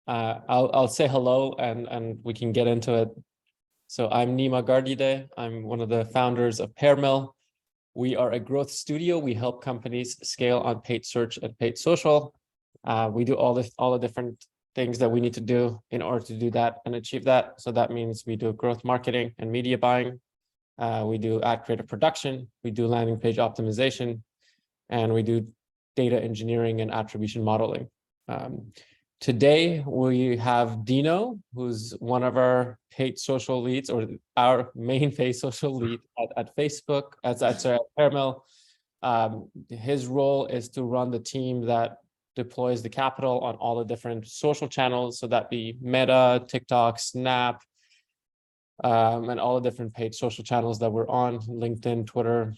I'll say hello and we can get into it. So I'm Nima Gardide. I'm one of the founders of Pearmill. We are a growth studio. We help companies scale on paid search and paid social. We do all the different things that we need to do in order to do that and achieve that. So that means we do growth marketing and media buying. We do ad creative production. We do landing page optimization, and we do data engineering and attribution modeling. Today, we have Dino, who's one of our paid social leads, or our main paid social lead at Facebook, at Pearmill. His role is to run the team that deploys the capital on all the different social channels, so that be Meta, TikTok, Snap, and all the different paid social channels that we're on, LinkedIn, Twitter,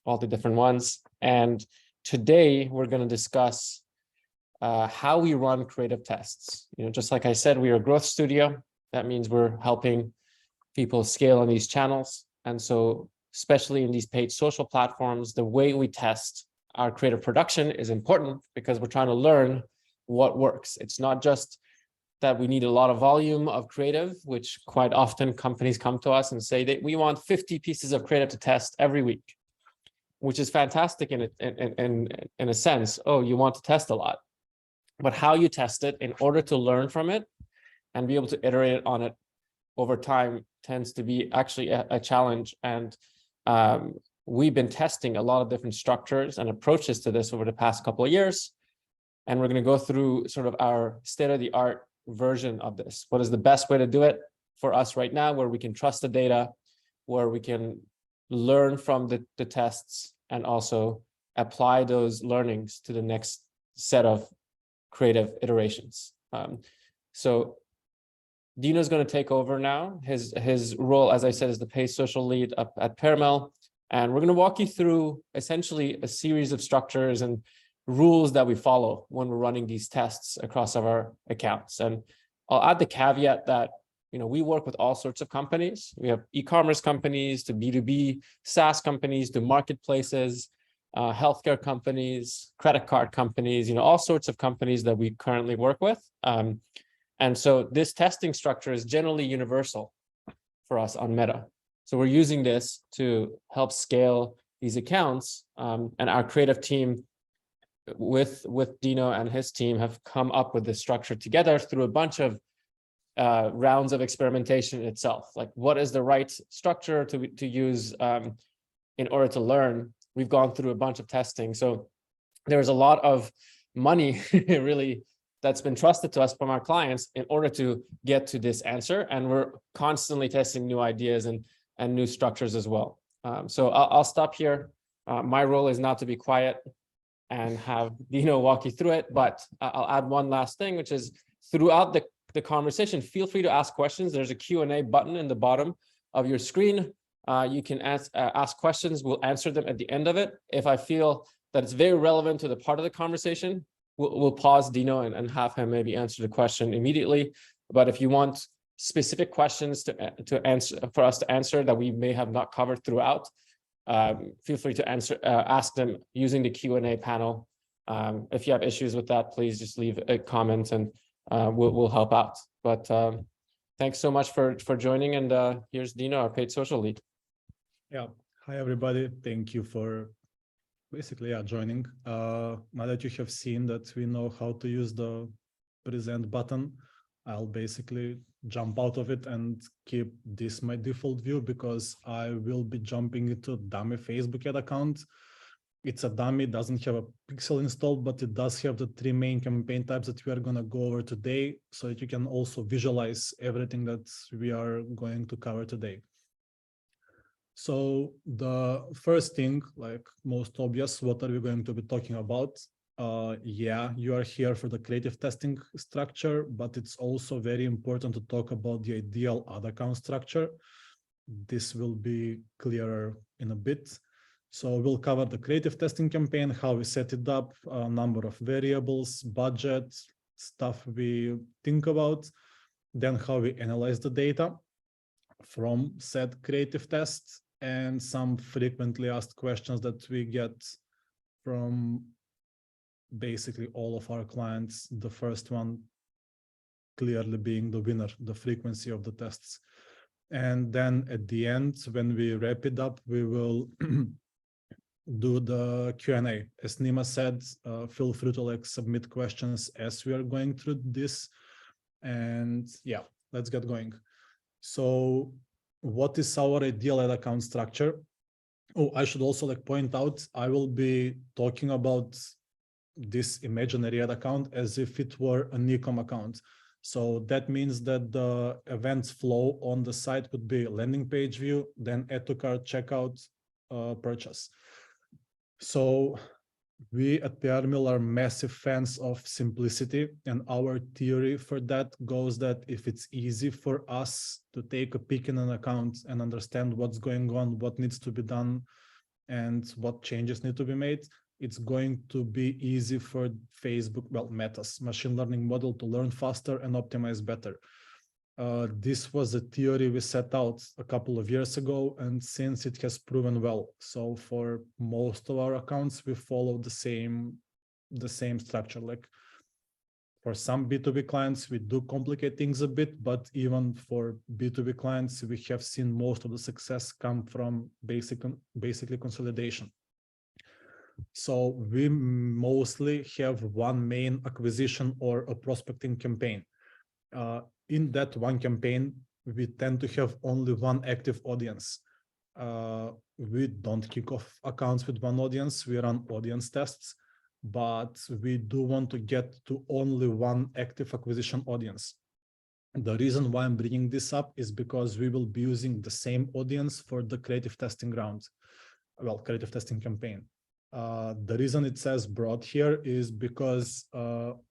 all the different ones. And today, we're going to discuss how we run creative tests. Just like I said, we are a growth studio. That means we're helping people scale on these channels. And so, especially in these paid social platforms, the way we test our creative production is important because we're trying to learn what works. It's not just that we need a lot of volume of creative, which quite often companies come to us and say that we want 50 pieces of creative to test every week, which is fantastic in a sense. Oh, you want to test a lot. But how you test it in order to learn from it and be able to iterate on it over time tends to be actually a challenge. And we've been testing a lot of different structures and approaches to this over the past couple of years. And we're going to go through sort of our state-of-the-art version of this. What is the best way to do it for us right now, where we can trust the data, where we can learn from the tests and also apply those learnings to the next set of creative iterations. So Dino's going to take over now. His role, as I said, is the paid social lead up at Pearmill. And we're going to walk you through essentially a series of structures and rules that we follow when we're running these tests across our accounts. And I'll add the caveat that we work with all sorts of companies. We have e-commerce companies to B2B SaaS companies to marketplaces, healthcare companies, credit card companies, all sorts of companies that we currently work with. And so this testing structure is generally universal for us on Meta. So we're using this to help scale these accounts. And our creative team with Dino and his team have come up with this structure together through a bunch of rounds of experimentation itself. Like, what is the right structure to use in order to learn? We've gone through a bunch of testing. So there's a lot of money really that's been trusted to us from our clients in order to get to this answer. And we're constantly testing new ideas and new structures as well. So I'll stop here. My role is not to be quiet and have Dino walk you through it, but I'll add one last thing, which is throughout the conversation, feel free to ask questions. There's a Q&A button in the bottom of your screen. You can ask questions. We'll answer them at the end of it. If I feel that it's very relevant to the part of the conversation, we'll pause Dino and have him maybe answer the question immediately. But if you want specific questions to answer for us to answer that we may have not covered throughout, feel free to ask them using the Q&A panel. If you have issues with that, please just leave a comment and we'll help out. But thanks so much for joining. And here's Dino, our paid social lead. Yeah. Hi, everybody. Thank you for basically joining. Now that you have seen that we know how to use the present button, I'll basically jump out of it and keep this my default view because I will be jumping into dummy Facebook ad account. It's a dummy, doesn't have a pixel installed, but it does have the 3 main campaign types that we are going to go over today so that you can also visualize everything that we are going to cover today. So the first thing, like most obvious, what are we going to be talking about? Yeah, you are here for the creative testing structure, but it's also very important to talk about the ideal ad account structure. This will be clearer in a bit. So we'll cover the creative testing campaign, how we set it up, a number of variables, budget, stuff we think about, then how we analyze the data from said creative tests, and some frequently asked questions that we get from basically all of our clients. The first one clearly being the winner, the frequency of the tests. And then at the end, when we wrap it up, we will do the Q&A. As Nima said, feel free to like submit questions as we are going through this. And yeah, let's get going. So what is our ideal ad account structure? Oh, I should also like point out, I will be talking about this imaginary ad account as if it were an e-com account. So that means that the events flow on the site would be landing page view, then add to cart, checkout, purchase. So we at Pearmill are massive fans of simplicity, and our theory for that goes that if it's easy for us to take a peek in an account and understand what's going on, what needs to be done, and what changes need to be made, it's going to be easy for Facebook, well, Meta's machine learning model to learn faster and optimize better. This was a theory we set out a couple of years ago, and since it has proven well. So for most of our accounts, we follow the same structure. Like for some B2B clients, we do complicate things a bit, but even for B2B clients, we have seen most of the success come from basically consolidation. So we mostly have one main acquisition or a prospecting campaign. In that one campaign, we tend to have only one active audience. We don't kick off accounts with one audience. We run audience tests, but we do want to get to only one active acquisition audience. The reason why I'm bringing this up is because we will be using the same audience for the creative testing round, well, creative testing campaign. The reason it says broad here is because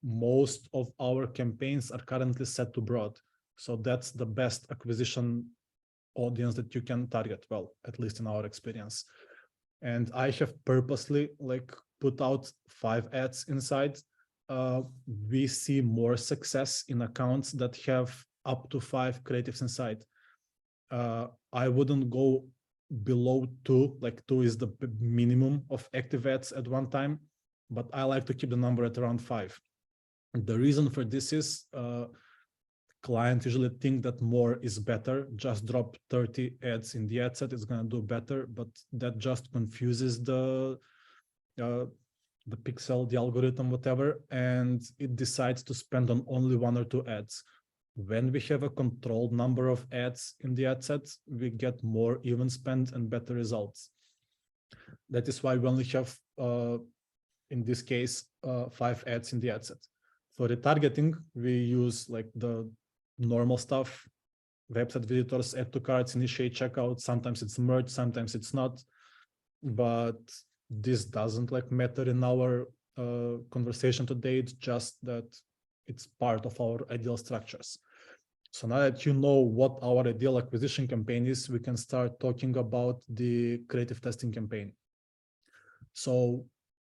most of our campaigns are currently set to broad. So that's the best acquisition audience that you can target, well, at least in our experience. And I have purposely like put out 5 ads inside. We see more success in accounts that have up to 5 creatives inside. I wouldn't go below 2, like 2 is the minimum of active ads at one time, but I like to keep the number at around 5. The reason for this is clients usually think that more is better. Just drop 30 ads in the ad set, it's going to do better, but that just confuses the pixel, the algorithm, whatever, and it decides to spend on only 1 or 2 ads. When we have a controlled number of ads in the ad set, we get more even spend and better results. That is why we only have, in this case, 5 ads in the ad set. For retargeting, we use like the normal stuff, website visitors, add to carts, initiate checkout. Sometimes it's merged, sometimes it's not. But this doesn't like matter in our conversation today. It's just that it's part of our ideal structures. So now that you know what our ideal acquisition campaign is, we can start talking about the creative testing campaign. So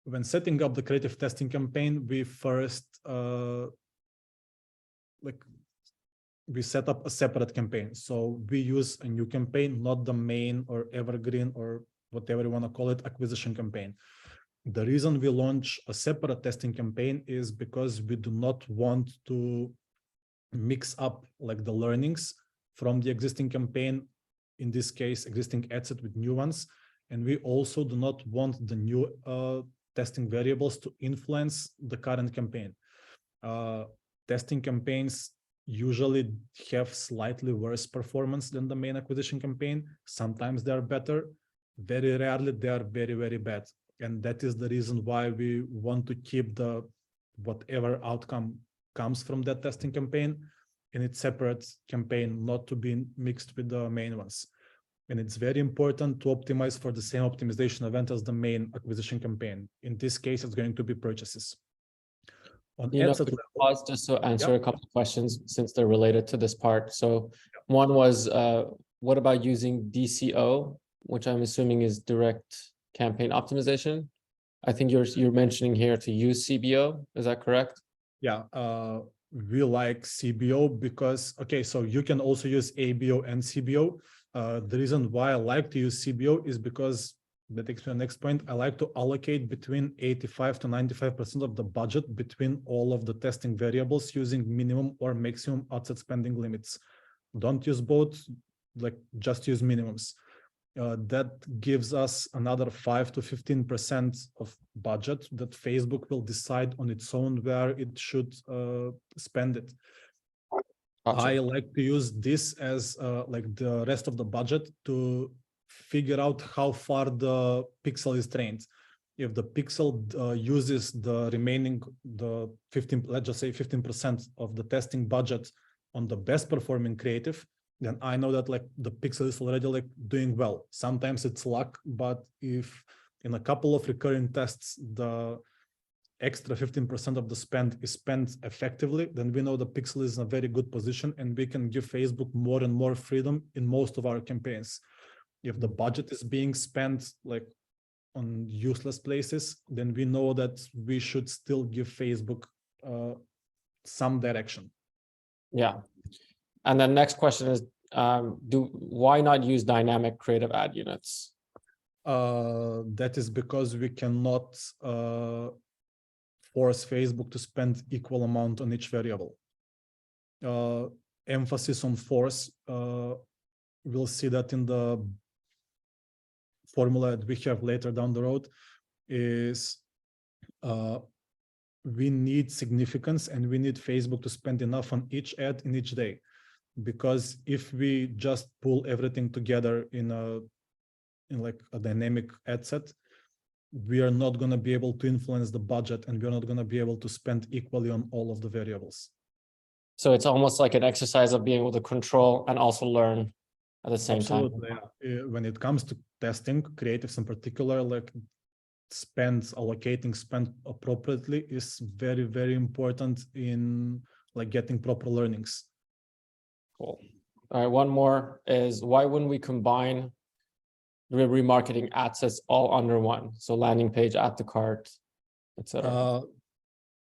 when setting up the creative testing campaign, we first we set up a separate campaign. So we use a new campaign, not the main or evergreen or whatever you want to call it, acquisition campaign. The reason we launch a separate testing campaign is because we do not want to mix up like the learnings from the existing campaign, in this case, existing ad set with new ones. And we also do not want the new testing variables to influence the current campaign. Testing campaigns usually have slightly worse performance than the main acquisition campaign. Sometimes they are better. Very rarely they are very, very bad. And that is the reason why we want to keep the whatever outcome comes from that testing campaign in its separate campaign, not to be mixed with the main ones. And it's very important to optimize for the same optimization event as the main acquisition campaign. In this case, it's going to be purchases. On ad set level, pause just to answer a couple of questions since they're related to this part. So one was, what about using DCO, which I'm assuming is direct campaign optimization? I think you're mentioning here to use CBO. Is that correct? Yeah, we like CBO because, okay, so you can also use ABO and CBO. The reason why I like to use CBO is because that takes me to the next point. I like to allocate between 85 to 95% of the budget between all of the testing variables using minimum or maximum ad set spending limits. Don't use both, like just use minimums. That gives us another 5 to 15% of budget that Facebook will decide on its own where it should spend it. Gotcha. I like to use this as like the rest of the budget to figure out how far the pixel is trained. If the pixel uses the remaining, the 15, let's just say 15% of the testing budget on the best performing creative, then I know that like the pixel is already like doing well. Sometimes it's luck, but if in a couple of recurring tests, the extra 15% of the spend is spent effectively, then we know the pixel is in a very good position and we can give Facebook more and more freedom in most of our campaigns. If the budget is being spent like on useless places, then we know that we should still give Facebook some direction. Yeah. And then next question is, why not use dynamic creative ad units? That is because we cannot force Facebook to spend equal amount on each variable. Emphasis on force, we'll see that in the formula that we have later down the road, is we need significance and we need Facebook to spend enough on each ad in each day. Because if we just pull everything together in like a dynamic ad set, we are not going to be able to influence the budget and we're not going to be able to spend equally on all of the variables. So it's almost like an exercise of being able to control and also learn at the same time. Yeah. When it comes to testing, creatives in particular, like allocating spend appropriately is very, very important in like getting proper learnings. Cool. All right, one more is, why wouldn't we combine the remarketing assets all under one? So landing page, add to cart, etc.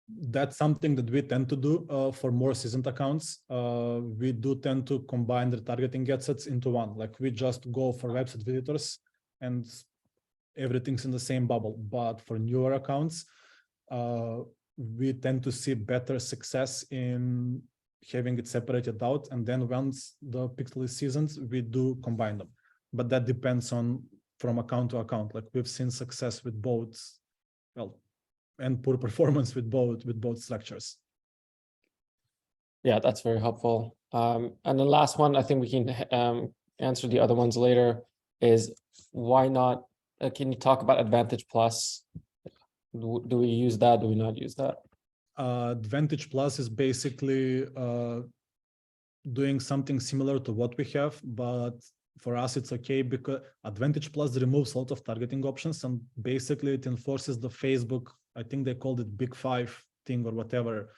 That's something that we tend to do for more seasoned accounts. We do tend to combine the targeting assets into one. Like we just go for website visitors and everything's in the same bubble. But for newer accounts, we tend to see better success in having it separated out. And then once the pixel is seasoned, we do combine them. But that depends on from account to account. Like we've seen success with both, well, and poor performance with both structures. Yeah, that's very helpful. And the last one, I think we can answer the other ones later, is why not, can you talk about Advantage Plus? Do we use that? Do we not use that? Advantage Plus is basically doing something similar to what we have, but for us, it's okay because Advantage Plus removes a lot of targeting options and basically it enforces the Facebook, I think they called it Big Five thing or whatever,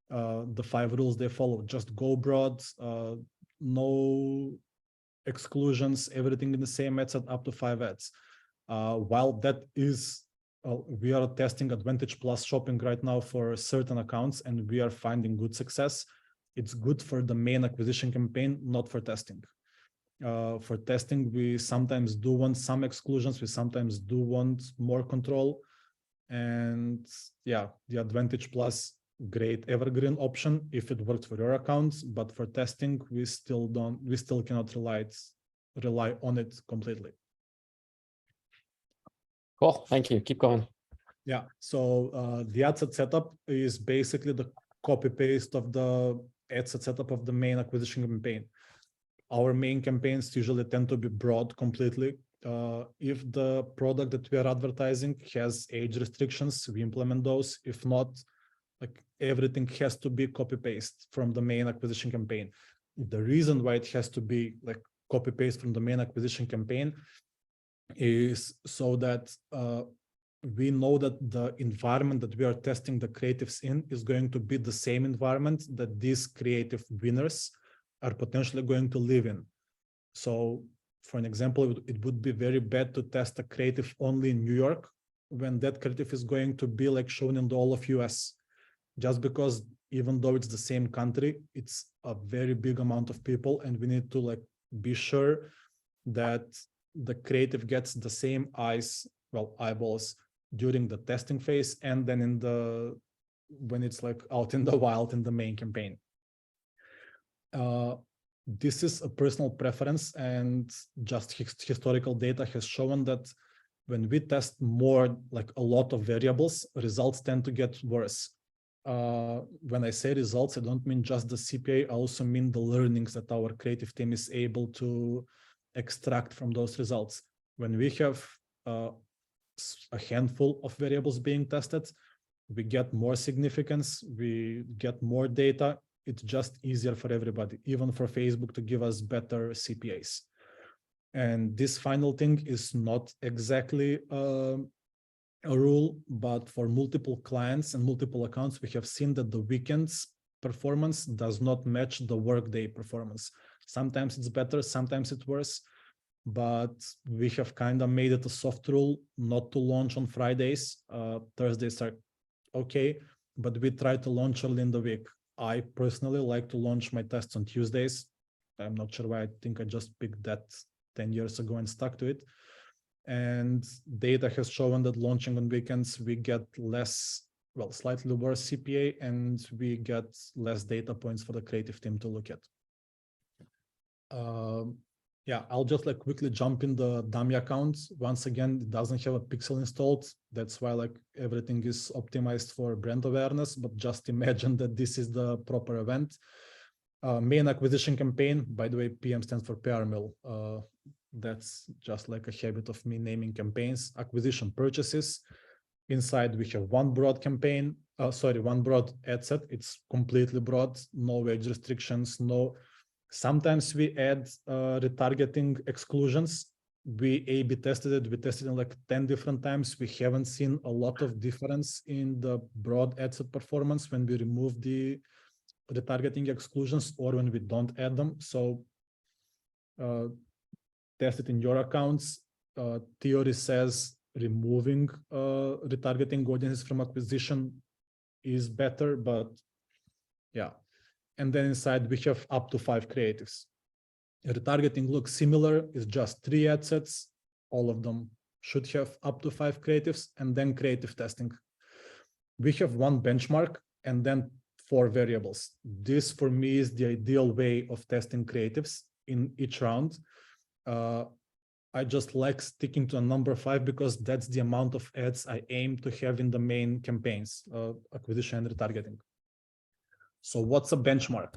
the 5 rules they follow. Just go broad, no exclusions, everything in the same ad set up to 5 ads. While that is, we are testing Advantage Plus shopping right now for certain accounts and we are finding good success. It's good for the main acquisition campaign, not for testing. For testing, we sometimes do want some exclusions. We sometimes do want more control. And yeah, the Advantage Plus, great evergreen option if it works for your accounts, but for testing, we still cannot rely on it completely. Cool, thank you. Keep going. Yeah, so the ad set setup is basically the copy paste of the ad set setup of the main acquisition campaign. Our main campaigns usually tend to be broad completely. If the product that we are advertising has age restrictions, we implement those. If not, like everything has to be copy paste from the main acquisition campaign. The reason why it has to be like copy paste from the main acquisition campaign is so that we know that the environment that we are testing the creatives in is going to be the same environment that these creative winners are potentially going to live in. So for an example, it would be very bad to test a creative only in New York when that creative is going to be like shown in the all of US, just because even though it's the same country, it's a very big amount of people and we need to like be sure that the creative gets the same eyeballs during the testing phase, and then when it's like out in the wild in the main campaign. This is a personal preference, and just historical data has shown that when we test more, like a lot of variables, results tend to get worse. When I say results, I don't mean just the CPA, I also mean the learnings that our creative team is able to extract from those results. When we have a handful of variables being tested, we get more significance, we get more data. It's just easier for everybody, even for Facebook, to give us better CPAs. And this final thing is not exactly a rule, but for multiple clients and multiple accounts, we have seen that the weekend's performance does not match the workday performance. Sometimes it's better, sometimes it's worse, but we have kind of made it a soft rule not to launch on Fridays. Thursdays are okay, but we try to launch early in the week. I personally like to launch my tests on Tuesdays. I'm not sure why. I think I just picked that 10 years ago and stuck to it. And data has shown that launching on weekends, we get less, slightly worse CPA, and we get less data points for the creative team to look at. Yeah, I'll just like quickly jump in the dummy account. Once again, it doesn't have a pixel installed. That's why like everything is optimized for brand awareness, but just imagine that this is the proper event. Main acquisition campaign, by the way, PM stands for Pearmill. That's just like a habit of me naming campaigns. Acquisition purchases. Inside we have one broad campaign, one broad ad set. It's completely broad, no age restrictions, no. Sometimes we add retargeting exclusions. We A/B tested it. We tested it like 10 different times. We haven't seen a lot of difference in the broad ad set performance when we remove the retargeting exclusions or when we don't add them. So test it in your accounts. Theory says removing retargeting audiences from acquisition is better, but yeah. And then inside we have up to 5 creatives. Retargeting looks similar, it's just 3 ad sets. All of them should have up to 5 creatives, and then creative testing. We have 1 benchmark and then 4 variables. This for me is the ideal way of testing creatives in each round. I just like sticking to a number 5 because that's the amount of ads I aim to have in the main campaigns, acquisition and retargeting. So what's a benchmark?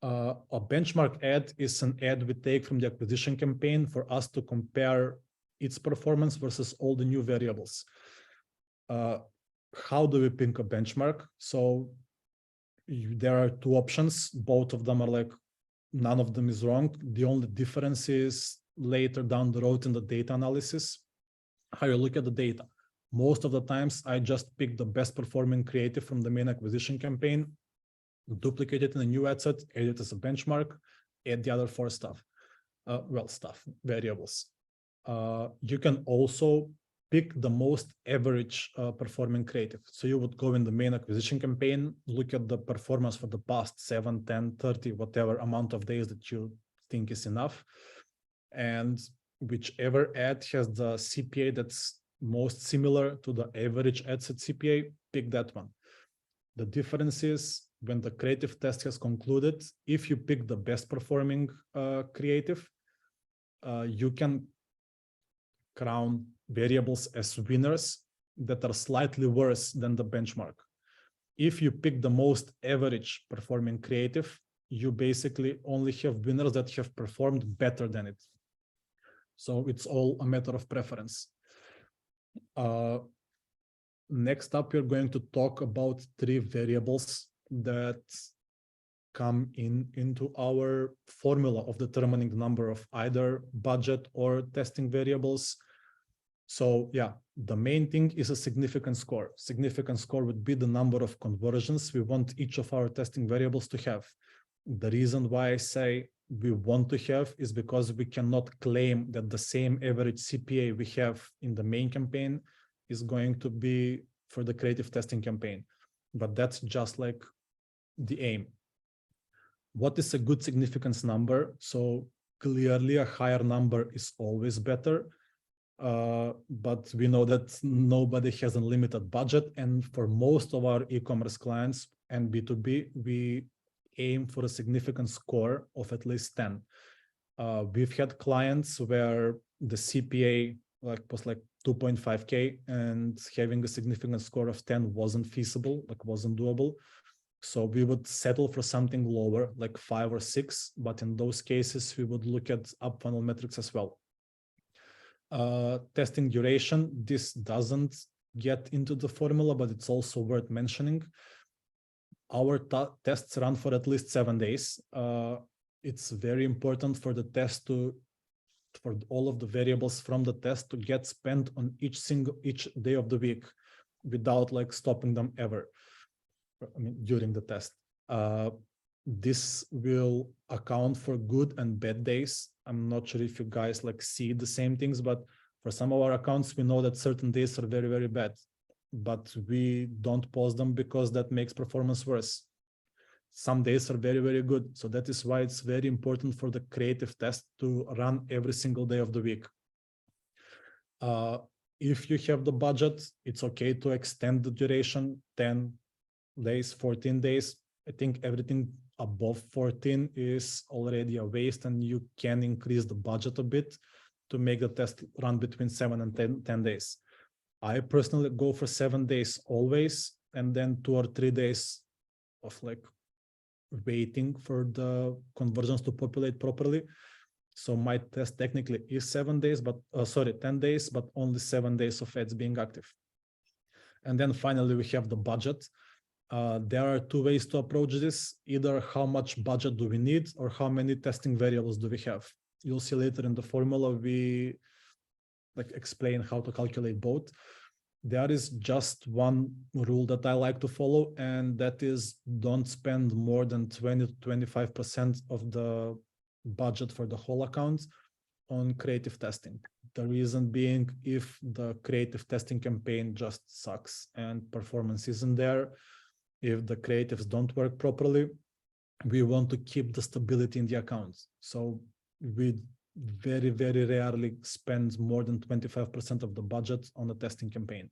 A benchmark ad is an ad we take from the acquisition campaign for us to compare its performance versus all the new variables. How do we pick a benchmark? So there are 2 options. Both of them are like, none of them is wrong. The only difference is later down the road in the data analysis, how you look at the data. Most of the times I just pick the best performing creative from the main acquisition campaign, duplicate it in a new ad set, add it as a benchmark, add the other 4 variables. You can also pick the most average performing creative. So you would go in the main acquisition campaign, look at the performance for the past 7, 10, 30, whatever amount of days that you think is enough. And whichever ad has the CPA that's most similar to the average ad set CPA, pick that one. The difference is when the creative test has concluded, if you pick the best performing creative, you can crown variables as winners that are slightly worse than the benchmark. If you pick the most average performing creative, you basically only have winners that have performed better than it. So it's all a matter of preference. Next up, we're going to talk about 3 variables that come into our formula of determining the number of either budget or testing variables. So yeah, the main thing is a significance score. Significance score would be the number of conversions we want each of our testing variables to have. The reason why I say we want to have is because we cannot claim that the same average CPA we have in the main campaign is going to be for the creative testing campaign. But that's just like the aim. What is a good significance number? So clearly a higher number is always better. But we know that nobody has a limited budget. And for most of our e-commerce clients and B2B, we aim for a significant score of at least 10. We've had clients where the CPA was like 2.5K and having a significant score of 10 wasn't feasible, wasn't doable. So we would settle for something lower, like 5 or 6, but in those cases, we would look at up funnel metrics as well. Testing duration, this doesn't get into the formula, but it's also worth mentioning. Our tests run for at least 7 days. It's very important for the test for all of the variables from the test to get spent on each day of the week without stopping them ever. During the test. This will account for good and bad days. I'm not sure if you guys see the same things, but for some of our accounts, we know that certain days are very, very bad, but we don't post them because that makes performance worse. Some days are very, very good. So that is why it's very important for the creative test to run every single day of the week. If you have the budget, it's okay to extend the duration 10 days, 14 days. I think everything above 14 is already a waste, and you can increase the budget a bit to make the test run between 7 and 10 days. I personally go for 7 days always, and then 2 or 3 days of waiting for the conversions to populate properly. So my test technically is 10 days, but only 7 days of ads being active. And then finally, we have the budget. There are 2 ways to approach this. Either how much budget do we need or how many testing variables do we have. You'll see later in the formula, we explain how to calculate both. There is just one rule that I like to follow, and that is don't spend more than 20 to 25% of the budget for the whole account on creative testing. The reason being, if the creative testing campaign just sucks and performance isn't there, if the creatives don't work properly, we want to keep the stability in the account. So we very, very rarely spend more than 25% of the budget on a testing campaign.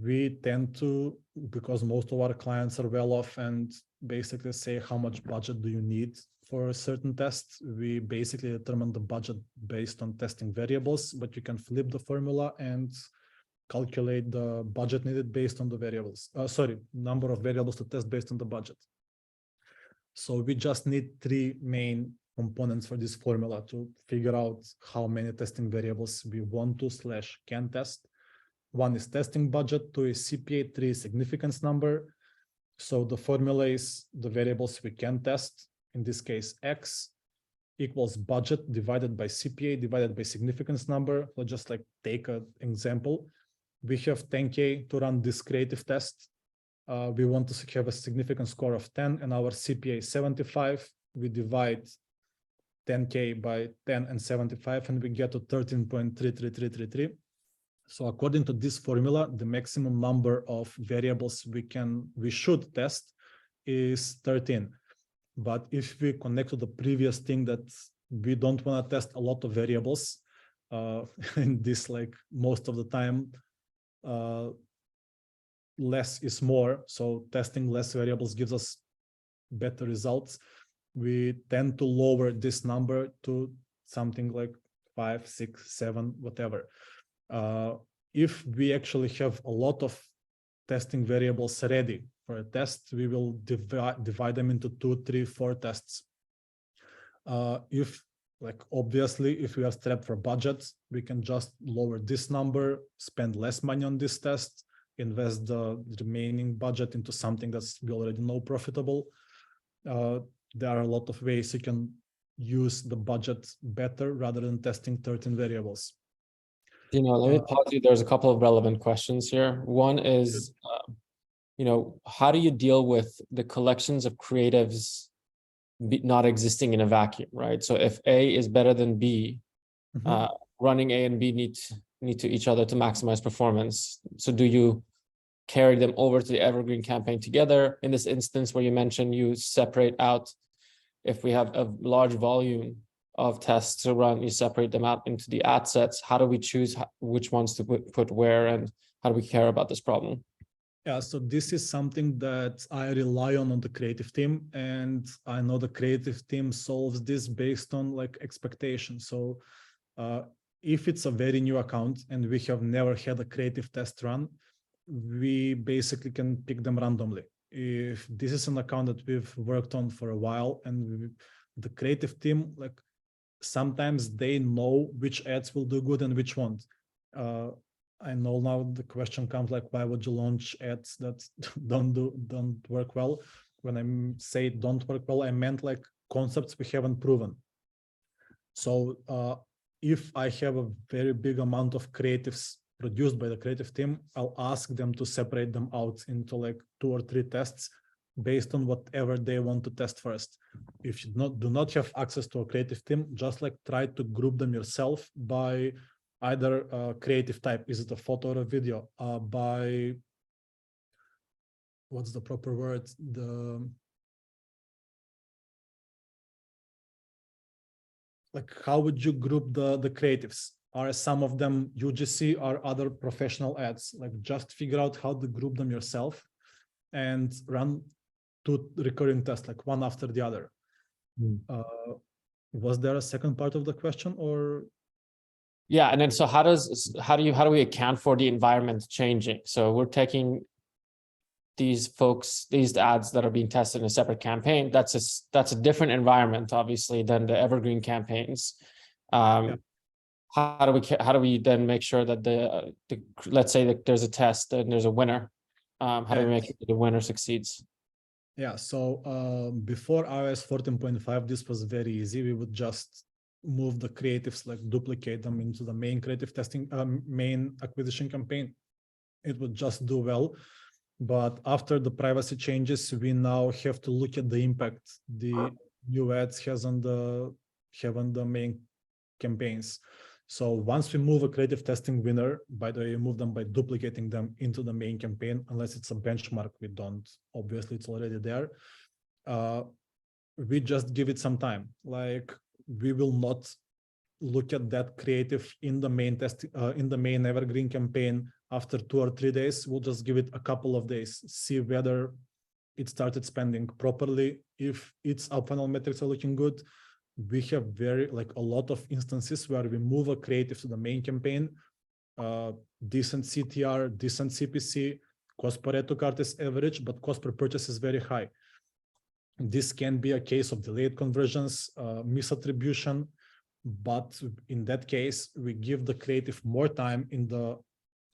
We tend to, because most of our clients are well off and basically say, how much budget do you need for a certain test? We basically determine the budget based on testing variables, but you can flip the formula and calculate the budget needed based on the variables. Number of variables to test based on the budget. So we just need 3 main components for this formula to figure out how many testing variables we want to / can test. 1 is testing budget, 2 is CPA, 3 is significance number. So the formula is the variables we can test, in this case, X equals budget divided by CPA divided by significance number. So just take an example. We have 10K to run this creative test. We want to have a significant score of 10 and our CPA is 75. We divide 10K by 10 and 75 and we get to 13.33333. So according to this formula, the maximum number of variables we should test is 13. But if we connect to the previous thing that we don't want to test a lot of variables, in this most of the time, less is more. So testing less variables gives us better results. We tend to lower this number to something like 5, 6, 7, whatever. If we actually have a lot of testing variables ready for a test, we will divide them into 2, 3, 4 tests. Obviously, if we are strapped for budget, we can just lower this number, spend less money on this test, invest the remaining budget into something that's we already know profitable. There are a lot of ways you can use the budget better rather than testing 13 variables. Let me pause you. There's a couple of relevant questions here. One is, how do you deal with the collections of creatives not existing in a vacuum, right? So if A is better than B, running A and B need to each other to maximize performance. So do you carry them over to the evergreen campaign together? In this instance where you mentioned you separate out if we have a large volume of tests to run, you separate them out into the ad sets. How do we choose which ones to put where, and how do we care about this problem? Yeah, so this is something that I rely on the creative team, and I know the creative team solves this based on like expectations. So if it's a very new account and we have never had a creative test run, we basically can pick them randomly. If this is an account that we've worked on for a while, and the creative team, like sometimes they know which ads will do good and which won't. I know now the question comes like, why would you launch ads that don't work well? When I say don't work well, I meant like concepts we haven't proven. So if I have a very big amount of creatives produced by the creative team, I'll ask them to separate them out into like 2 or 3 tests based on whatever they want to test first. If you do not have access to a creative team, just like try to group them yourself by either creative type. Is it a photo or a video? By, what's the proper word? Like, how would you group the creatives? Are some of them UGC, or other professional ads? Like, just figure out how to group them yourself and run 2 recurring tests, like one after the other. Was there a second part of the question, or? Yeah, and then so how do we account for the environment changing? So we're taking these ads that are being tested in a separate campaign. That's a different environment, obviously, than the evergreen campaigns. Yeah. How do we then make sure that the let's say that there's a test and there's a winner? How do we make sure that the winner succeeds? Yeah, so before iOS 14.5, this was very easy. We would just move the creatives, like duplicate them into the main creative testing, main acquisition campaign. It would just do well. But after the privacy changes, we now have to look at the impact the new ads have on the main campaigns. So once we move a creative testing winner, by the way, you move them by duplicating them into the main campaign, unless it's a benchmark, we don't, obviously it's already there. We just give it some time. Like, we will not look at that creative in the main test, in the main evergreen campaign after 2 or 3 days. We'll just give it a couple of days, see whether it started spending properly. If its up funnel metrics are looking good, we have a lot of instances where we move a creative to the main campaign, decent CTR, decent CPC, cost per add to cart is average, but cost per purchase is very high. This can be a case of delayed conversions, misattribution, but in that case, we give the creative more time in the,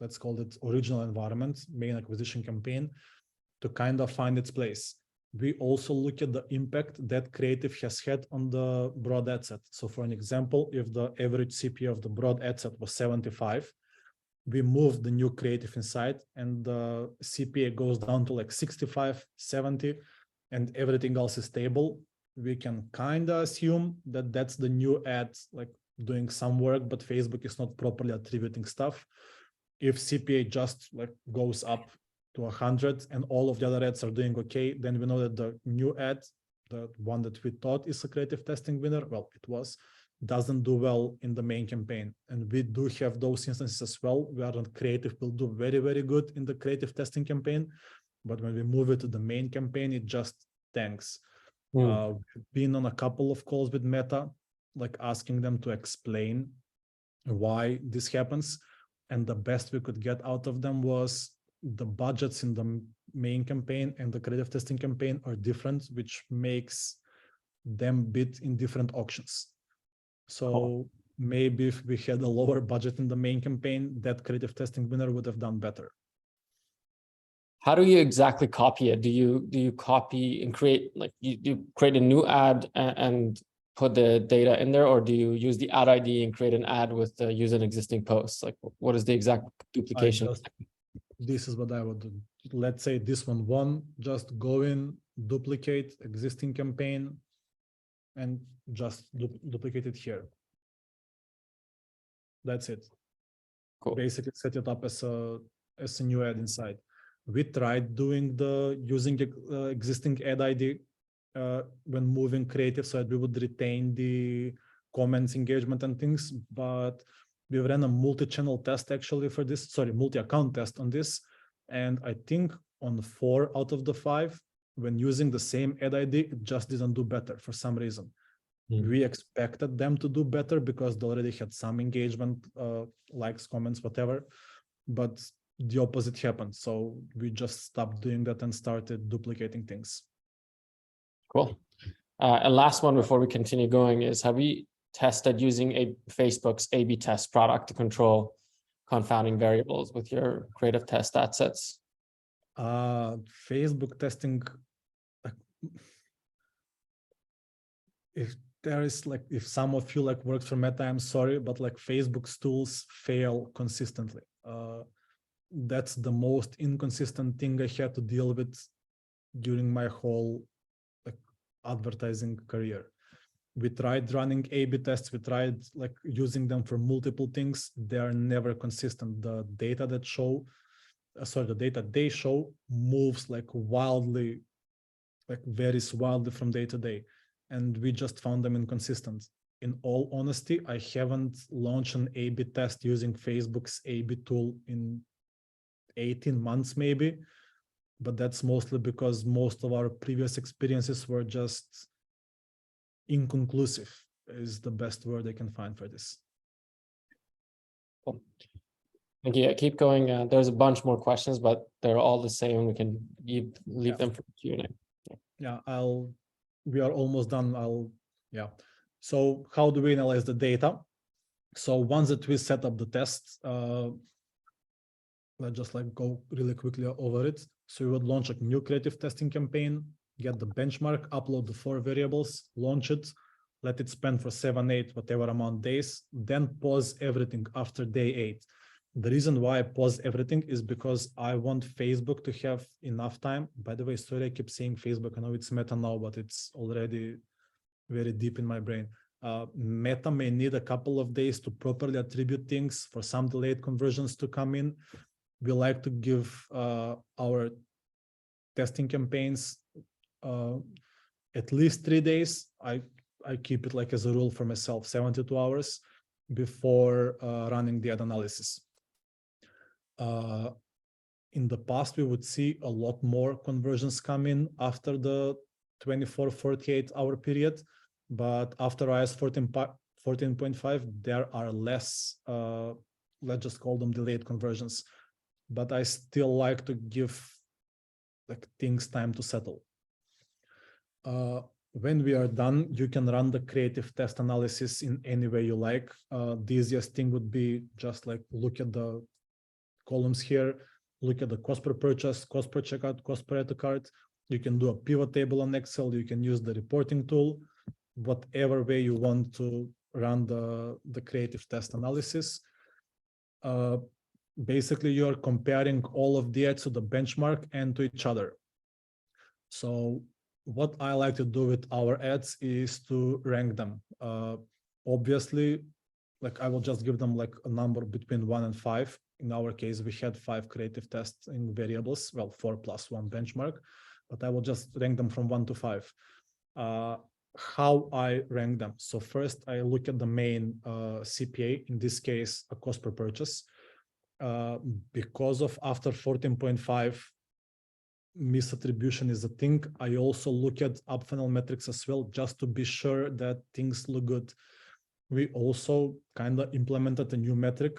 let's call it original environment, main acquisition campaign, to kind of find its place. We also look at the impact that creative has had on the broad ad set. So for an example, if the average CPA of the broad ad set was 75, we move the new creative inside and the CPA goes down to like 65, 70, and everything else is stable. We can kind of assume that that's the new ad, like doing some work, but Facebook is not properly attributing stuff. If CPA just like goes up to 100 and all of the other ads are doing okay, then we know that the new ad, the one that we thought is a creative testing winner, well, it was, doesn't do well in the main campaign. And we do have those instances as well, where the creative will do very, very good in the creative testing campaign. But when we move it to the main campaign, it just tanks. We've been on a couple of calls with Meta, like asking them to explain why this happens. And the best we could get out of them was the budgets in the main campaign and the creative testing campaign are different, which makes them bid in different auctions. So maybe if we had a lower budget in the main campaign, that creative testing winner would have done better. How do you exactly copy it? Do you copy and create, like you create a new ad and put the data in there, or do you use the ad ID and create an ad with the use an existing post? Like, what is the exact duplication? This is what I would do. Let's say this one won, just go in, duplicate existing campaign, and just duplicate it here. That's it. Cool. Basically set it up as a new ad inside. We tried doing using the existing ad ID when moving creative, so that we would retain the comments, engagement, and things. But we ran a multi-channel test actually for this, sorry, multi-account test on this. And I think on 4 out of the 5, when using the same ad ID, it just didn't do better for some reason. We expected them to do better because they already had some engagement, likes, comments, whatever, but the opposite happened. So we just stopped doing that and started duplicating things. Cool. And last one before we continue going is, have we tested using Facebook's A/B test product to control confounding variables with your creative test ad sets? Facebook testing, if there is like, if some of you like works for Meta, I'm sorry, but like Facebook's tools fail consistently. That's the most inconsistent thing I had to deal with during my whole like advertising career. We tried running A/B tests, we tried like using them for multiple things. They are never consistent. The data that show, the data they show moves like wildly, like varies wildly from day to day. And we just found them inconsistent. In all honesty, I haven't launched an A/B test using Facebook's A/B tool in 18 months maybe, but that's mostly because most of our previous experiences were just inconclusive, is the best word I can find for this. Cool. Thank you. Keep going. There's a bunch more questions, but they're all the same. We can leave them for Q&A. Yeah, we are almost done. So how do we analyze the data? So once that we set up the test, let's just like go really quickly over it. So we would launch a new creative testing campaign, get the benchmark, upload the 4 variables, launch it, let it spend for 7, 8, whatever amount days, then pause everything after day 8. The reason why I pause everything is because I want Facebook to have enough time. By the way, sorry, I keep saying Facebook. I know it's Meta now, but it's already very deep in my brain. Meta may need a couple of days to properly attribute things, for some delayed conversions to come in. We like to give our testing campaigns at least 3 days. I keep it like as a rule for myself, 72 hours before running the ad analysis. In the past, we would see a lot more conversions come in after the 24, 48 hour period, but after iOS 14.5, there are less, let's just call them delayed conversions. But I still like to give like things time to settle. When we are done, you can run the creative test analysis in any way you like. The easiest thing would be just like look at the columns here, look at the cost per purchase, cost per checkout, cost per add to cart. You can do a pivot table on Excel. You can use the reporting tool, whatever way you want to run the creative test analysis. Basically, you're comparing all of the ads to the benchmark and to each other. So what I like to do with our ads is to rank them. Obviously, like I will just give them like a number between 1 and 5. In our case, we had 5 creative testing variables, well, 4 plus 1 benchmark, but I will just rank them from 1 to 5. How I rank them. So first I look at the main CPA, in this case, a cost per purchase. Because of after 14.5, misattribution is a thing. I also look at up funnel metrics as well, just to be sure that things look good. We also kind of implemented a new metric.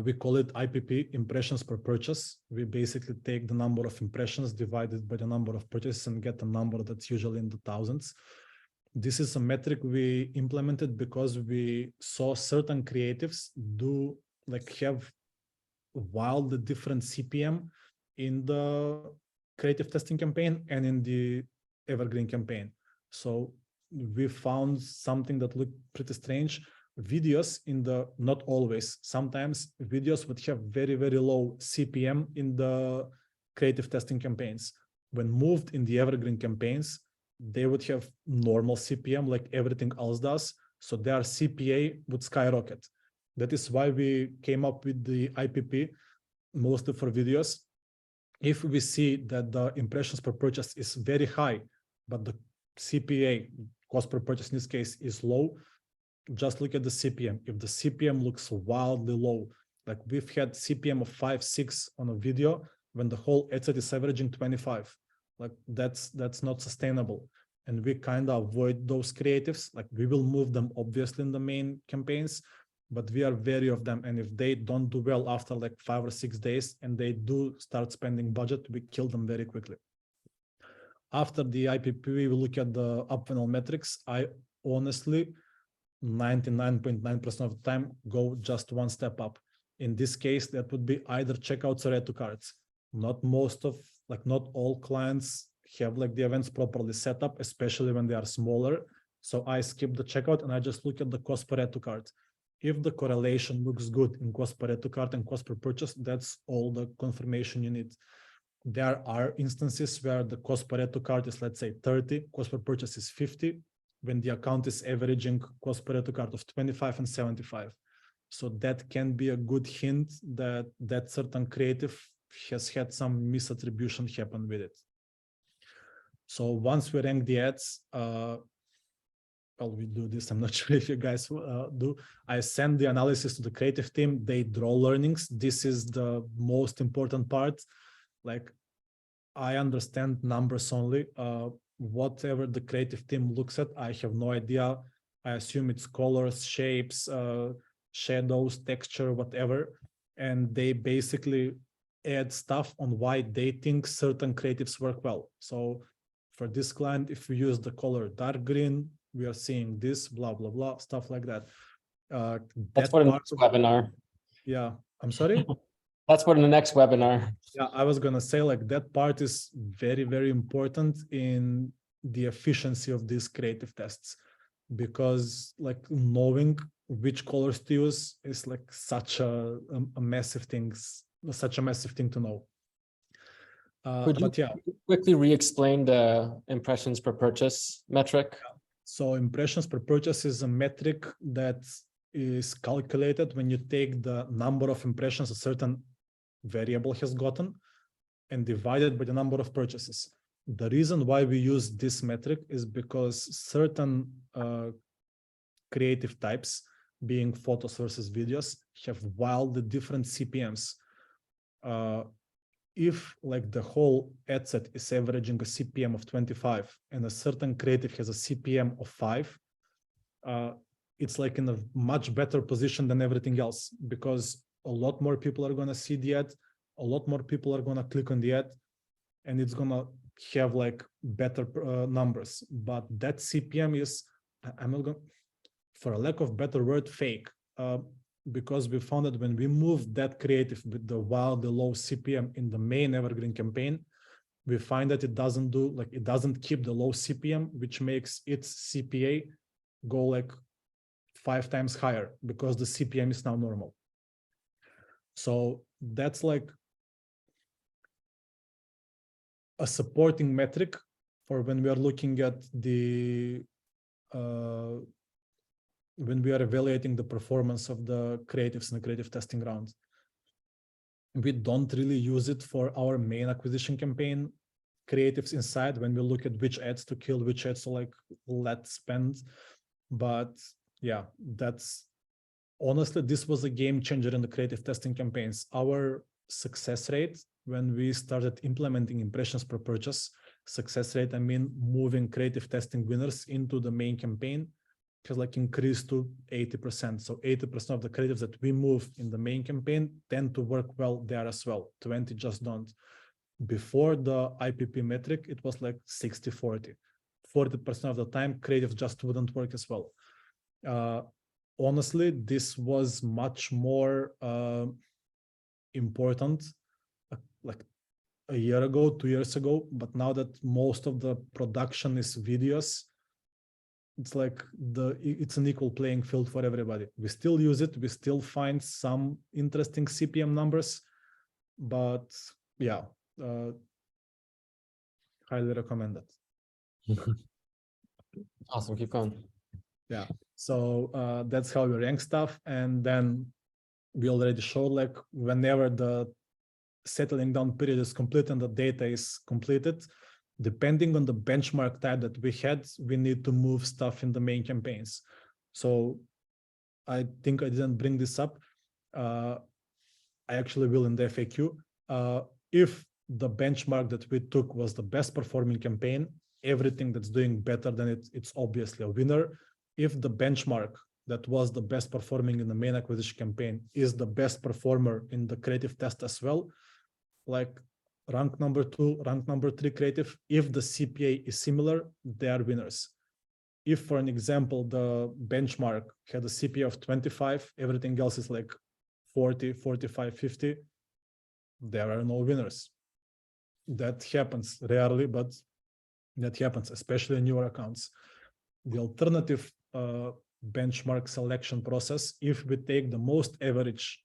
We call it IPP, impressions per purchase. We basically take the number of impressions divided by the number of purchases and get a number that's usually in the thousands. This is a metric we implemented because we saw certain creatives do like have wildly different CPM in the creative testing campaign and in the evergreen campaign. So we found something that looked pretty strange. Videos in the, not always, sometimes videos would have very, very low CPM in the creative testing campaigns. When moved in the evergreen campaigns, they would have normal CPM like everything else does. So their CPA would skyrocket. That is why we came up with the IPP, mostly for videos. If we see that the impressions per purchase is very high, but the CPA, cost per purchase in this case, is low, just look at the CPM. If the CPM looks wildly low, like we've had CPM of 5, 6 on a video when the whole ad set is averaging 25, like that's not sustainable. And we kind of avoid those creatives. Like we will move them obviously in the main campaigns, but we are wary of them. And if they don't do well after like 5 or 6 days and they do start spending budget, we kill them very quickly. After the IPP, we will look at the up funnel metrics. I honestly, 99.9% of the time, go just one step up. In this case, that would be either checkouts or add to carts. Not all clients have like the events properly set up, especially when they are smaller. So I skip the checkout and I just look at the cost per add to cart. If the correlation looks good in cost per add to cart and cost per purchase, that's all the confirmation you need. There are instances where the cost per add to cart is, let's say, 30, cost per purchase is 50, when the account is averaging cost per add to cart of 25 and 75. So that can be a good hint that that certain creative has had some misattribution happen with it. So once we rank the ads, we do this. I'm not sure if you guys do. I send the analysis to the creative team. They draw learnings. This is the most important part. Like, I understand numbers only. Whatever the creative team looks at, I have no idea. I assume it's colors, shapes, shadows, texture, whatever. And they basically add stuff on why they think certain creatives work well. So for this client, if we use the color dark green, we are seeing this, blah, blah, blah, stuff like that. That's for the next webinar. Yeah, I'm sorry? That's for the next webinar. Yeah, I was going to say, like, that part is very, very important in the efficiency of these creative tests, because like knowing which colors to use is like such a massive thing to know. Could you quickly re-explain the impressions per purchase metric? So impressions per purchase is a metric that is calculated when you take the number of impressions a certain variable has gotten and divided by the number of purchases. The reason why we use this metric is because certain creative types, being photos versus videos, have wildly different CPMs. If like the whole ad set is averaging a CPM of 25 and a certain creative has a CPM of 5, it's like in a much better position than everything else, because a lot more people are going to see the ad, a lot more people are going to click on the ad, and it's going to have like better numbers. But that CPM is, I'm not going, for a lack of better word, fake. Because we found that when we move that creative with the wildly low CPM in the main evergreen campaign, we find that it doesn't keep the low CPM, which makes its CPA go like 5 times higher because the CPM is now normal. So that's like a supporting metric for when we are looking at the when we are evaluating the performance of the creatives in the creative testing round. We don't really use it for our main acquisition campaign creatives inside when we look at which ads to kill, which ads to like let spend. But yeah, that's honestly, this was a game changer in the creative testing campaigns. Our success rate when we started implementing impressions per purchase, success rate, I mean moving creative testing winners into the main campaign, has like increased to 80%. So 80% of the creatives that we move in the main campaign tend to work well there as well. 20 just don't. Before the IPP metric, it was like 60-40. 40% of the time, creatives just wouldn't work as well. Honestly, this was much more important like a year ago, 2 years ago. But now that most of the production is videos, it's like it's an equal playing field for everybody. We still use it. We still find some interesting CPM numbers, but yeah, highly recommend it. Awesome. Keep going. Yeah. So that's how we rank stuff. And then we already showed like whenever the settling down period is complete and the data is completed, depending on the benchmark type that we had, we need to move stuff in the main campaigns. So I think I didn't bring this up. I actually will in the FAQ. If the benchmark that we took was the best performing campaign, everything that's doing better than it, it's obviously a winner. If the benchmark that was the best performing in the main acquisition campaign is the best performer in the creative test as well, like rank number 2, rank number 3 creative, if the CPA is similar, they are winners. If, for an example, the benchmark had a CPA of 25, everything else is like 40, 45, 50, there are no winners. That happens rarely, but that happens, especially in newer accounts. The alternative benchmark selection process, if we take the most average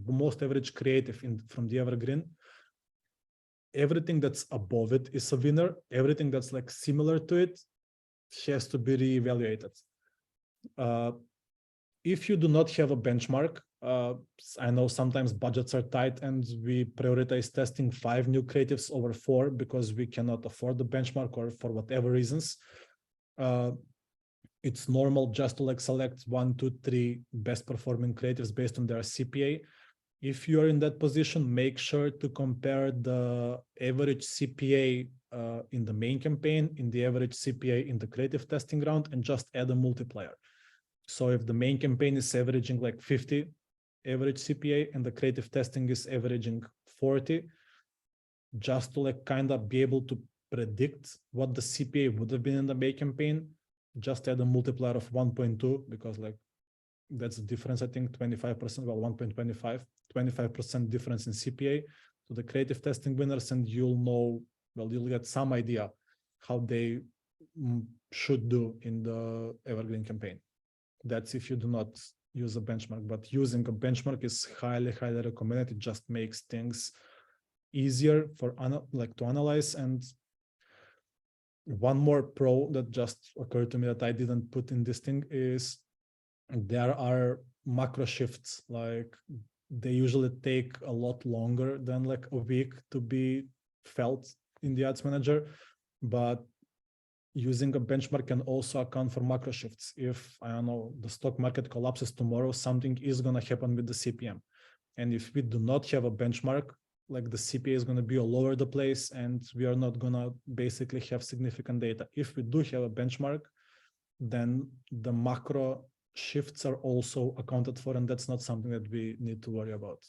most average creative from the evergreen, everything that's above it is a winner. Everything that's like similar to it has to be reevaluated. If you do not have a benchmark, I know sometimes budgets are tight and we prioritize testing 5 new creatives over 4 because we cannot afford the benchmark or for whatever reasons. It's normal just to like select 1, 2, 3 best performing creatives based on their CPA. If you're in that position, make sure to compare the average CPA in the main campaign, in the average CPA in the creative testing round, and just add a multiplier. So if the main campaign is averaging like 50 average CPA and the creative testing is averaging 40, just to like kind of be able to predict what the CPA would have been in the main campaign, just add a multiplier of 1.2 because like that's the difference, I think 25%, well 1.25, 25% difference in CPA to the creative testing winners, and you'll know, well, you'll get some idea how they should do in the evergreen campaign. That's if you do not use a benchmark, but using a benchmark is highly, highly recommended. It just makes things easier for to analyze. And one more pro that just occurred to me that I didn't put in this thing is there are macro shifts. Like they usually take a lot longer than like a week to be felt in the ads manager, but using a benchmark can also account for macro shifts. If, I don't know, the stock market collapses tomorrow, something is going to happen with the CPM. And if we do not have a benchmark, like the CPA is going to be all over the place and we are not going to basically have significant data. If we do have a benchmark, then the macro shifts are also accounted for, and that's not something that we need to worry about.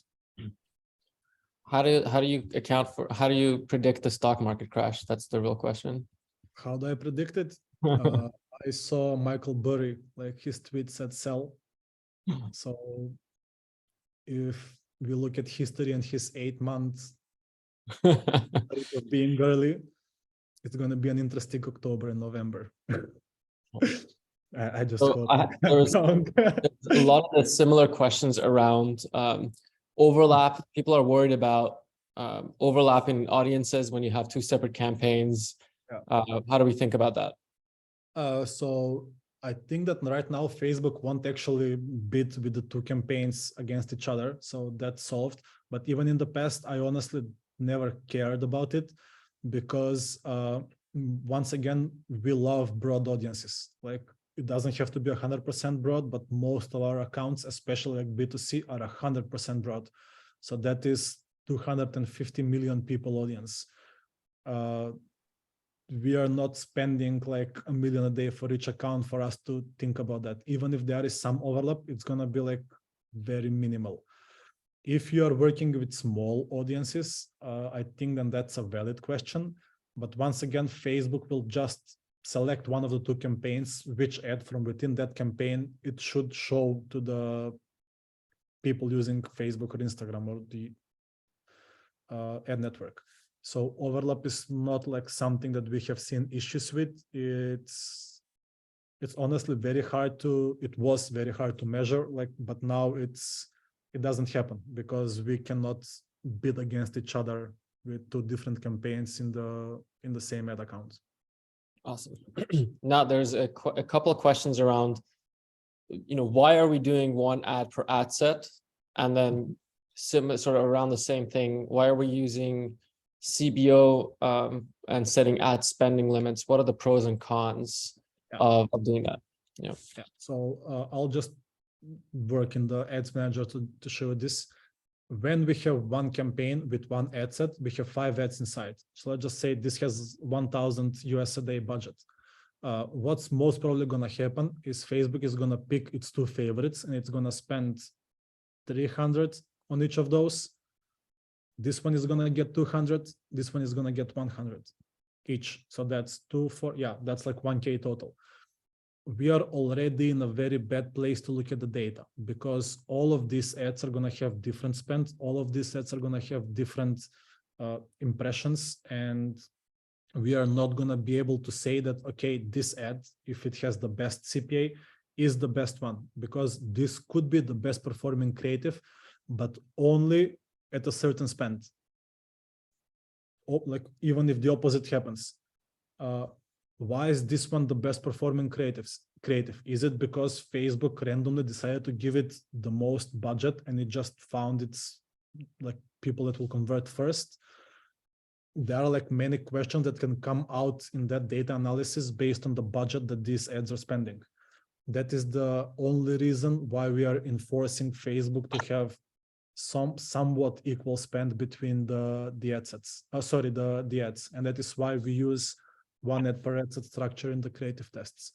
How do you predict the stock market crash? That's the real question. How do I predict it? I saw Michael Burry, like his tweet said sell. So if we look at history and his 8 months of being early, it's going to be an interesting October and November. I just hope. There's a lot of the similar questions around overlap. People are worried about overlapping audiences when you have 2 separate campaigns. Yeah. How do we think about that? So I think that right now Facebook won't actually bid with the 2 campaigns against each other. So that's solved. But even in the past, I honestly never cared about it because once again, we love broad audiences. Like it doesn't have to be 100% broad, but most of our accounts, especially like B2C, are 100% broad. So that is 250 million people audience. We are not spending like $1 million a day for each account for us to think about that. Even if there is some overlap, it's going to be like very minimal. If you are working with small audiences, I think then that's a valid question. But once again, Facebook will just select one of the 2 campaigns, which ad from within that campaign, it should show to the people using Facebook or Instagram or the ad network. So overlap is not like something that we have seen issues with. It's honestly very hard to, it was very hard to measure, like, but now it doesn't happen because we cannot bid against each other with 2 different campaigns in the same ad account. Awesome. Now there's a couple of questions around, why are we doing 1 ad per ad set? And then sort of around the same thing, why are we using CBO and setting ad spending limits? What are the pros and cons of doing that? Yeah. So I'll just work in the ads manager to show this. When we have one campaign with one ad set, we have 5 ads inside. So let's just say this has 1,000 US a day budget. What's most probably going to happen is Facebook is going to pick its 2 favorites and it's going to spend 300 on each of those. This one is going to get 200. This one is going to get 100 each. So that's 2, 4. Yeah, that's like 1K total. We are already in a very bad place to look at the data because all of these ads are going to have different spend. All of these ads are going to have different impressions, and we are not going to be able to say that, okay, this ad, if it has the best CPA, is the best one, because this could be the best performing creative, but only at a certain spend. Like even if the opposite happens. Why is this one the best performing creative? Is it because Facebook randomly decided to give it the most budget and it just found its like people that will convert first? There are like many questions that can come out in that data analysis based on the budget that these ads are spending. That is the only reason why we are enforcing Facebook to have somewhat equal spend between the ad sets. The ads, and that is why we use 1 ad per ad set structure in the creative tests.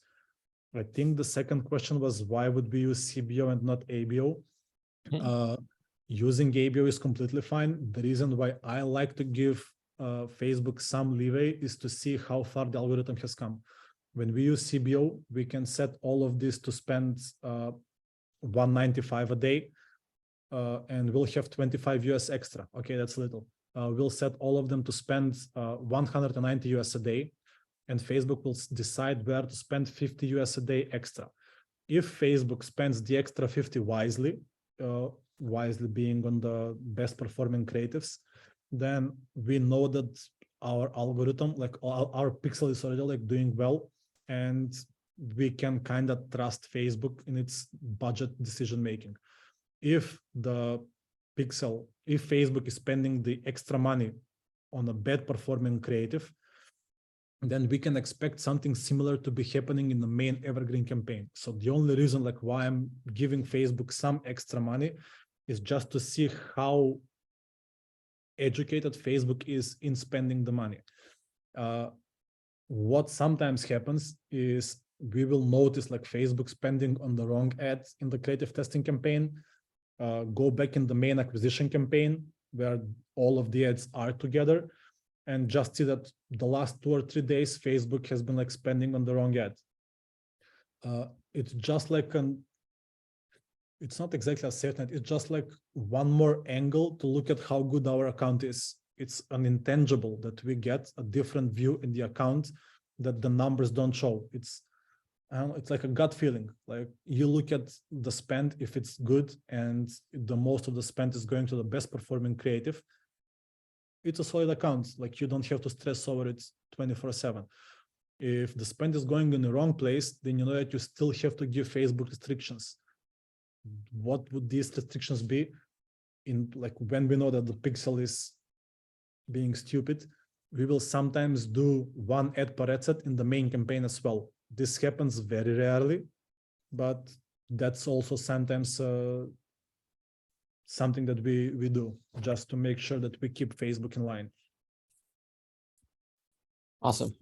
I think the second question was, why would we use CBO and not ABO? Using ABO is completely fine. The reason why I like to give Facebook some leeway is to see how far the algorithm has come. When we use CBO, we can set all of this to spend 195 a day, and we'll have 25 US extra. Okay, that's little. We'll set all of them to spend 190 US a day, and Facebook will decide where to spend 50 US a day extra. If Facebook spends the extra 50 wisely, wisely being on the best performing creatives, then we know that our algorithm, like our pixel is already like doing well, and we can kind of trust Facebook in its budget decision making. If Facebook is spending the extra money on a bad performing creative, then we can expect something similar to be happening in the main evergreen campaign. So the only reason like why I'm giving Facebook some extra money is just to see how educated Facebook is in spending the money. What sometimes happens is we will notice like Facebook spending on the wrong ads in the creative testing campaign, go back in the main acquisition campaign where all of the ads are together, and just see that the last 2 or 3 days, Facebook has been like spending on the wrong ad. It's just like it's not exactly a certain, it's just like one more angle to look at how good our account is. It's an intangible that we get a different view in the account that the numbers don't show. It's like a gut feeling. Like you look at the spend, if it's good and the most of the spend is going to the best performing creative, it's a solid account. Like you don't have to stress over it 24/7. If the spend is going in the wrong place, then you know that you still have to give Facebook restrictions. What would these restrictions be? In like when we know that the pixel is being stupid, we will sometimes do 1 ad per ad set in the main campaign as well. This happens very rarely, but that's also sometimes something that we do just to make sure that we keep Facebook in line. Awesome.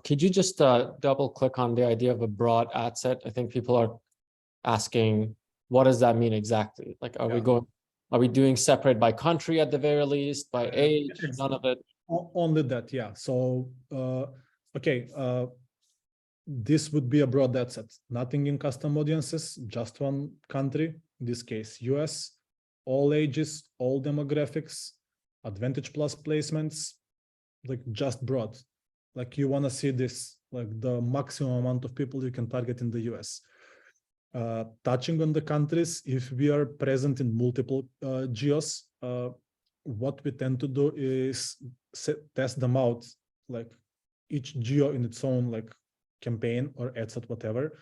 Could you just double click on the idea of a broad ad set? I think people are asking, what does that mean exactly? Like, are we doing separate by country at the very least, by age, none of it? Only that, yeah. So, okay, this would be a broad ad set, nothing in custom audiences, just one country, in this case, US, all ages, all demographics, Advantage Plus placements, like just broad. Like you want to see this, like the maximum amount of people you can target in the US. Touching on the countries, if we are present in multiple geos, what we tend to do is test them out, like each geo in its own like campaign or ad set, whatever.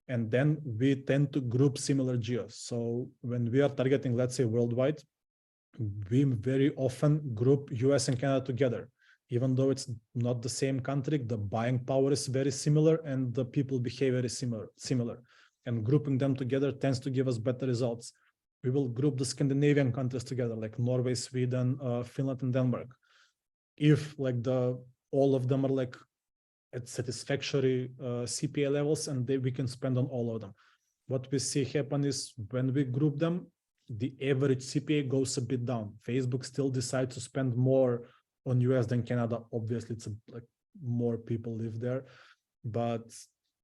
And then we tend to group similar geos. So when we are targeting, let's say worldwide, we very often group US and Canada together. Even though it's not the same country, the buying power is very similar and the people behavior is similar. And grouping them together tends to give us better results. We will group the Scandinavian countries together, like Norway, Sweden, Finland, and Denmark. If like all of them are like at satisfactory CPA levels, and we can spend on all of them. What we see happen is when we group them, the average CPA goes a bit down. Facebook still decides to spend more on US than Canada. Obviously, it's like more people live there, but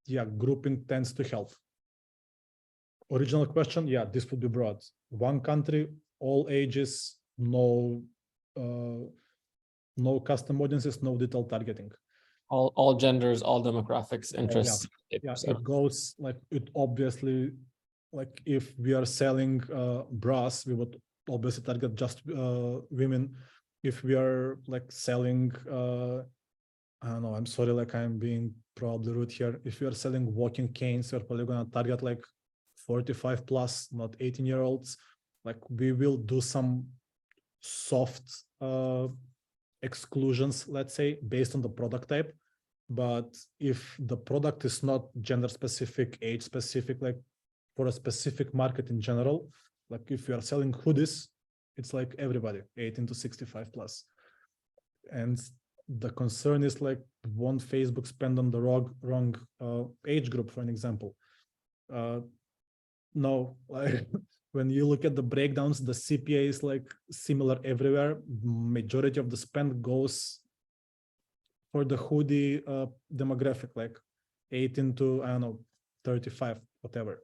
yeah, grouping tends to help. Original question, yeah, this would be broad. One country, all ages, no custom audiences, no detailed targeting. All genders, all demographics, interests. Yeah, it goes like it obviously, like if we are selling bras, we would obviously target just women. If we are like selling, I don't know, I'm sorry, like I'm being probably rude here. If you are selling walking canes, we're probably gonna target like 45 plus, not 18-year-olds. Like we will do some soft exclusions, let's say, based on the product type. But if the product is not gender specific, age specific, like for a specific market in general, like if you are selling hoodies, it's like everybody 18 to 65 plus. And the concern is like, won't Facebook spend on the wrong age group, for an example? No, like when you look at the breakdowns, the CPA is like similar everywhere. Majority of the spend goes for the hoodie demographic, like 18 to, I don't know, 35, whatever.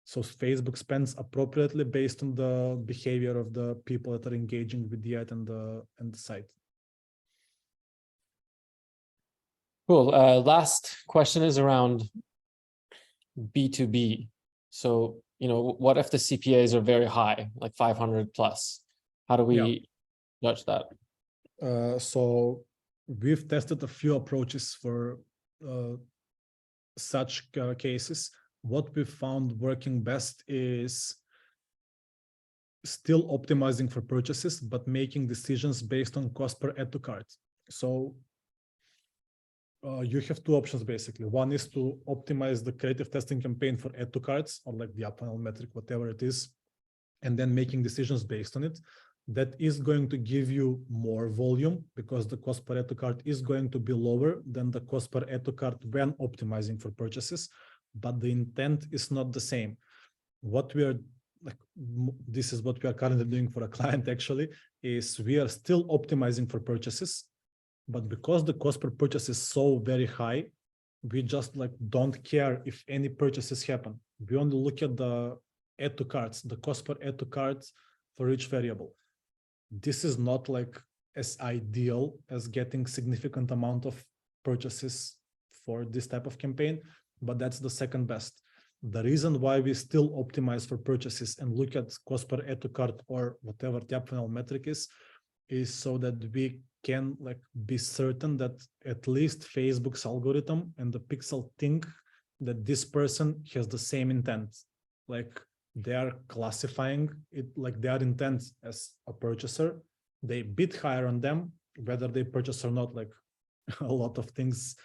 So Facebook spends appropriately based on the behavior of the people that are engaging with the ad and the site. Cool. Last question is around B2B. So, you know, what if the CPAs are very high, like 500 plus? How do we judge that? So we've tested a few approaches for such cases. What we found working best is still optimizing for purchases, but making decisions based on cost per add to cart. So you have two options basically. One is to optimize the creative testing campaign for add to carts, or like the up funnel metric, whatever it is, and then making decisions based on it. That is going to give you more volume because the cost per add to cart is going to be lower than the cost per add to cart when optimizing for purchases, but the intent is not the same. What we are like, this is what we are currently doing for a client actually, is we are still optimizing for purchases, but because the cost per purchase is so very high, we just like don't care if any purchases happen. We only look at the add to carts, the cost per add to carts for each variable. This is not like as ideal as getting significant amount of purchases for this type of campaign, but that's the second best. The reason why we still optimize for purchases and look at cost per add to cart or whatever the up funnel metric is so that we can like be certain that at least Facebook's algorithm and the pixel think that this person has the same intent. Like they are classifying it like their intent as a purchaser. They bid higher on them, whether they purchase or not. Like a lot of things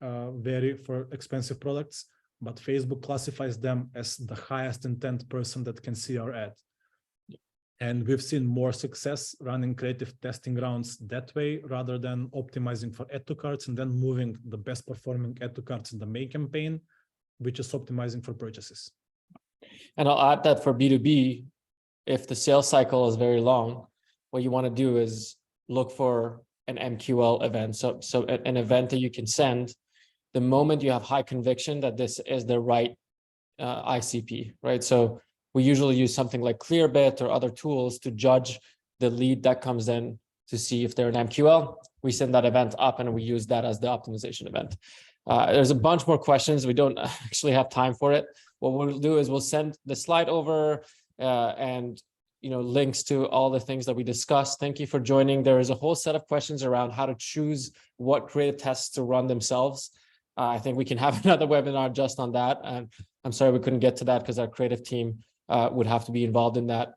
vary for expensive products, but Facebook classifies them as the highest intent person that can see our ad. And we've seen more success running creative testing rounds that way rather than optimizing for add to carts and then moving the best performing add to carts in the main campaign, which is optimizing for purchases. And I'll add that for B2B, if the sales cycle is very long, what you want to do is look for an MQL event. So an event that you can send the moment you have high conviction that this is the right ICP, right? So we usually use something like Clearbit or other tools to judge the lead that comes in to see if they're an MQL. We send that event up and we use that as the optimization event. There's a bunch more questions. We don't actually have time for it. What we'll do is we'll send the slide over and links to all the things that we discussed. Thank you for joining. There is a whole set of questions around how to choose what creative tests to run themselves. I think we can have another webinar just on that. And I'm sorry we couldn't get to that because our creative team would have to be involved in that.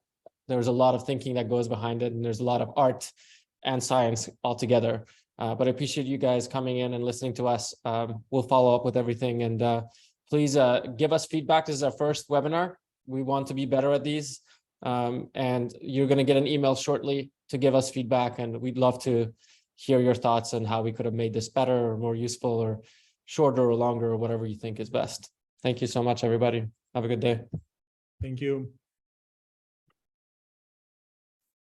there's a lot of thinking that goes behind it, and there's a lot of art and science all together. But I appreciate you guys coming in and listening to us. We'll follow up with everything, and please give us feedback. This is our first webinar. We want to be better at these, and you're going to get an email shortly to give us feedback, and we'd love to hear your thoughts on how we could have made this better or more useful or shorter or longer or whatever you think is best. Thank you so much, everybody. Have a good day. Thank you.